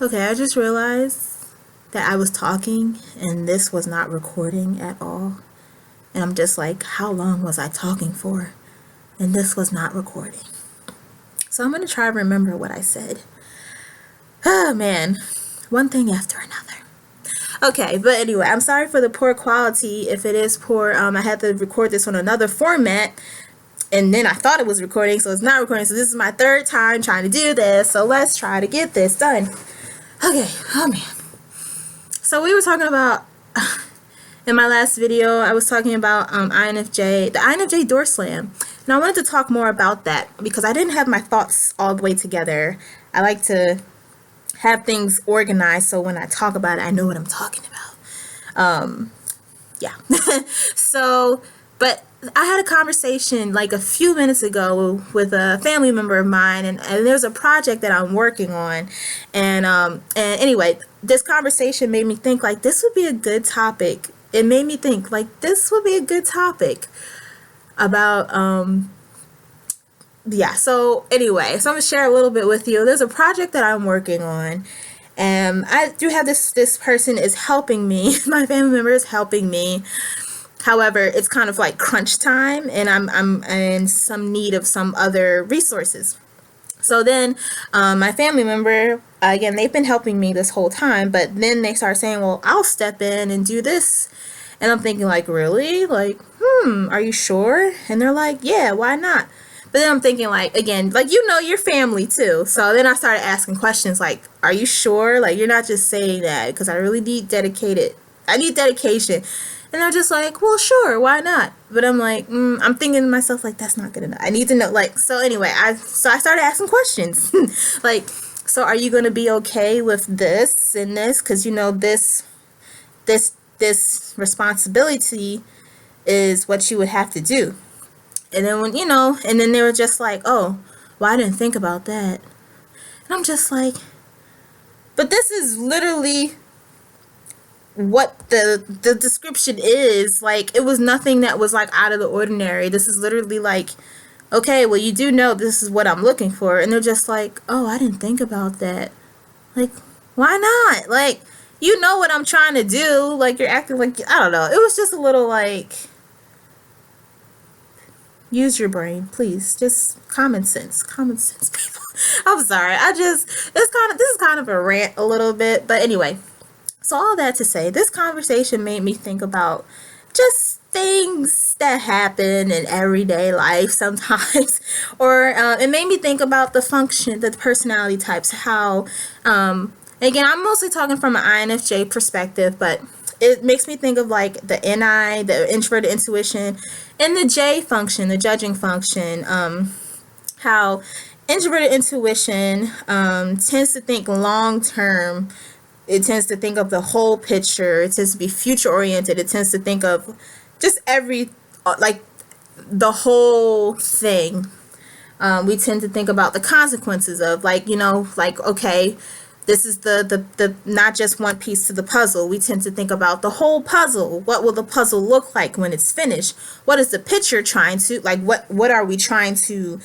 Okay, I just realized that I was talking and this was not recording at all. And I'm just like, how long was I talking for? And this was not recording. So I'm going to try to remember what I said. Oh man, one thing after another. Okay, but anyway, I'm sorry for the poor quality. If it is poor, I had to record this on another format. And then I thought it was recording, so it's not recording. So this is my third time trying to do this. So let's try to get this done. Okay, oh man. So we were talking about, in my last video, I was talking about INFJ, the INFJ door slam. And I wanted to talk more about that because I didn't have my thoughts all the way together. I like to have things organized so when I talk about it, I know what I'm talking about. Yeah. So, but I had a conversation like a few minutes ago with a family member of mine, and there's a project that I'm working on, and anyway, this conversation made me think like this would be a good topic. It made me think like this would be a good topic about yeah. So anyway, so I'm gonna share a little bit with you. There's a project that I'm working on, and I do have this person is helping me. My family member is helping me. However, it's kind of like crunch time, and I'm in some need of some other resources. So then, my family member, again, they've been helping me this whole time, but then they start saying, well, I'll step in and do this. And I'm thinking like, really? Like, are you sure? And they're like, yeah, why not? But then I'm thinking like, again, like, your family too. So then I started asking questions like, are you sure? Like, you're not just saying that because I really need I need dedication. And they're just like, well, sure, why not? But I'm like, I'm thinking to myself, like, that's not good enough. I need to know, like, so anyway, I started asking questions. Like, so are you going to be okay with this and this? Because, this responsibility is what you would have to do. And then and then they were just like, oh, well, I didn't think about that. And I'm just like, but this is literally what the description is. Like, it was nothing that was like out of the ordinary. This is literally like, okay, well, you do know this is what I'm looking for. And they're just like, oh, I didn't think about that. Like, why not? Like, you know what I'm trying to do. Like, you're acting like, I don't know. It was just a little like, use your brain, please. Just common sense, people. I'm sorry. This is kind of a rant a little bit, but anyway. So all that to say, this conversation made me think about just things that happen in everyday life sometimes, or it made me think about the personality types. How, again, I'm mostly talking from an INFJ perspective, but it makes me think of like the NI, the introverted intuition, and the J function, the judging function. How introverted intuition tends to think long term. It tends to think of the whole picture. It tends to be future oriented. It tends to think of just like the whole thing. We tend to think about the consequences of like, like, okay, this is the not just one piece to the puzzle. We tend to think about the whole puzzle. What will the puzzle look like when it's finished? What is the picture trying to, like, what are we trying to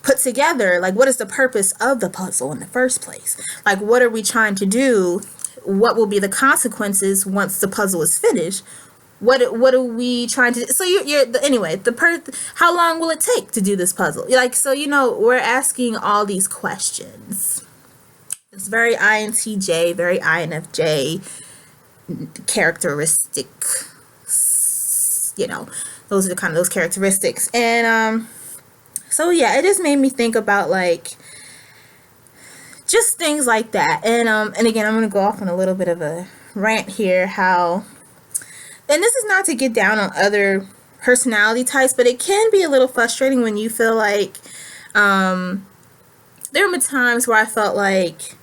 put together? Like, what is the purpose of the puzzle in the first place? Like, what are we trying to do? What will be the consequences once the puzzle is finished? What are we trying to do? So anyway, how long will it take to do this puzzle? Like, so we're asking all these questions. It's very INTJ, very INFJ characteristic. Those are kind of those characteristics. And so yeah, it just made me think about like just things like that. And again, I'm gonna go off on a little bit of a rant here. And this is not to get down on other personality types, but it can be a little frustrating when you feel like there were times where I felt like,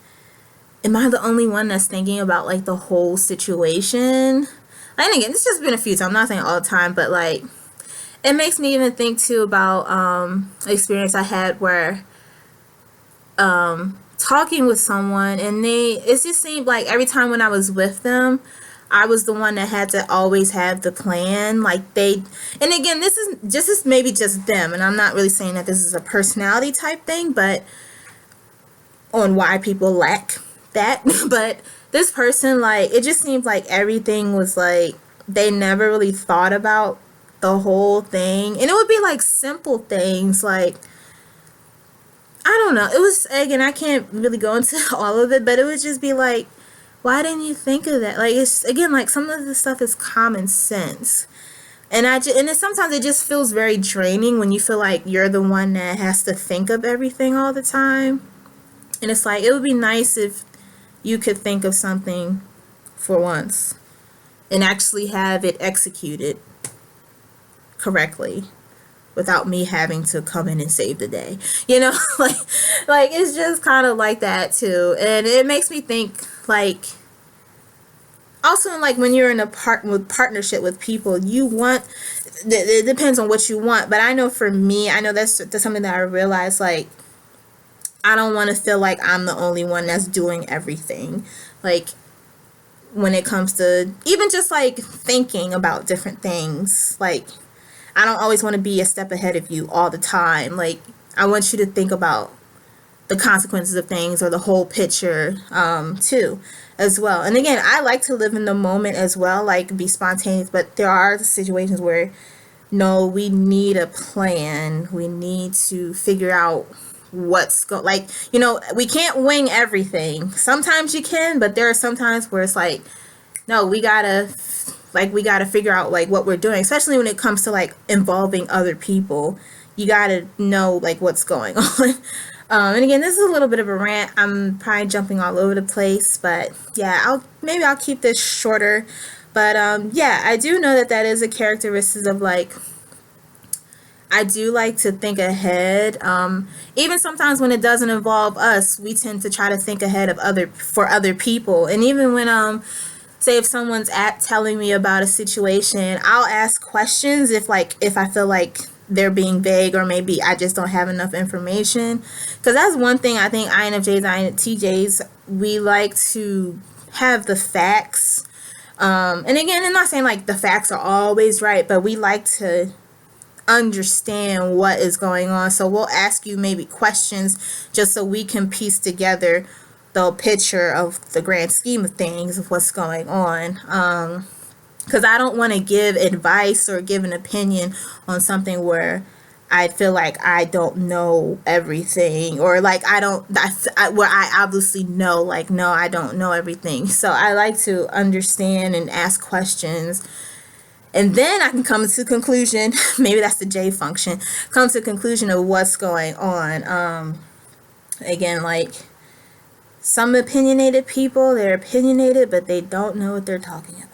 am I the only one that's thinking about like the whole situation? And again, it's just been a few times. I'm not saying all the time, but like it makes me even think too about an experience I had where talking with someone, and it just seemed like every time when I was with them, I was the one that had to always have the plan. Like and again, this is maybe just them, and I'm not really saying that this is a personality type thing, but on why people lack that. But this person, like, it just seemed like everything was like they never really thought about the whole thing. And it would be like simple things like, I don't know. It was, again, I can't really go into all of it, but it would just be like, why didn't you think of that? Like, it's, again, like, some of the stuff is common sense. And sometimes it just feels very draining when you feel like you're the one that has to think of everything all the time. And it's like, it would be nice if you could think of something for once and actually have it executed correctly without me having to come in and save the day. You know, like it's just kind of like that too. And it makes me think, like, also, like, when you're in a partnership with people, you want, it depends on what you want, but I know for me, I know that's something that I realized, like, I don't want to feel like I'm the only one that's doing everything. Like, when it comes to even just like thinking about different things, like, I don't always want to be a step ahead of you all the time. Like, I want you to think about the consequences of things or the whole picture, too, as well. And again, I like to live in the moment as well, like be spontaneous, but there are situations where, no, we need a plan. We need to figure out like, you know, we can't wing everything. Sometimes you can, but there are some times where it's like, no, we gotta figure out like what we're doing, especially when it comes to like involving other people. You gotta know like what's going on. And again, this is a little bit of a rant. I'm probably jumping all over the place, but yeah, I'll keep this shorter. But yeah, I do know that is a characteristic of, like, I do like to think ahead. Even sometimes when it doesn't involve us, we tend to try to think ahead of other people. And even when say if someone's telling me about a situation, I'll ask questions if I feel like they're being vague, or maybe I just don't have enough information. Because that's one thing I think INFJs, INTJs, we like to have the facts. And again, I'm not saying like the facts are always right, but we like to understand what is going on. So we'll ask you maybe questions just so we can piece together the picture of the grand scheme of things of what's going on. Because I don't want to give advice or give an opinion on something where I feel like I don't know everything, or like where I obviously know, like, no, I don't know everything. So I like to understand and ask questions, and then I can come to conclusion. Maybe that's the J function. Come to conclusion of what's going on. Again, like, some opinionated people, they're opinionated, but they don't know what they're talking about.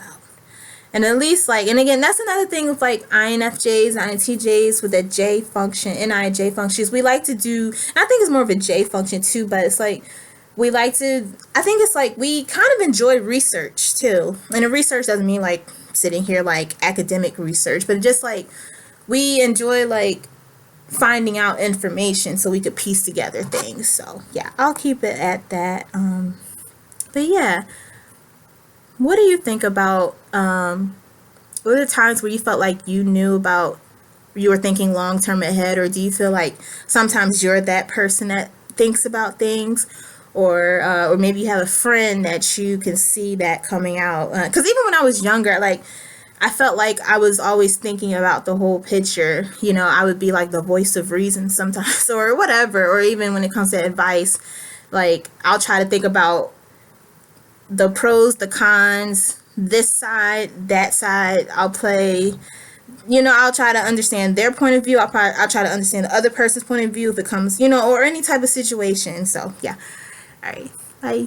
And at least, like, and again, that's another thing with like INFJs, INTJs with that J function, NIJ functions. We like to do, I think it's more of a J function too, but it's like, I think it's like we kind of enjoy research too. And the research doesn't mean like sitting here like academic research, but just like we enjoy like finding out information so we could piece together things. So yeah, I'll keep it at that. But yeah, what do you think about what are the times where you felt like you were thinking long term ahead, or do you feel like sometimes you're that person that thinks about things, or maybe you have a friend that you can see that coming out? Because even when I was younger, like, I felt like I was always thinking about the whole picture. You know, I would be like the voice of reason sometimes, or whatever. Or even when it comes to advice, like, I'll try to think about the pros, the cons, this side, that side. I'll try to understand their point of view. I'll try to understand the other person's point of view if it comes, or any type of situation. So yeah. All right. Bye.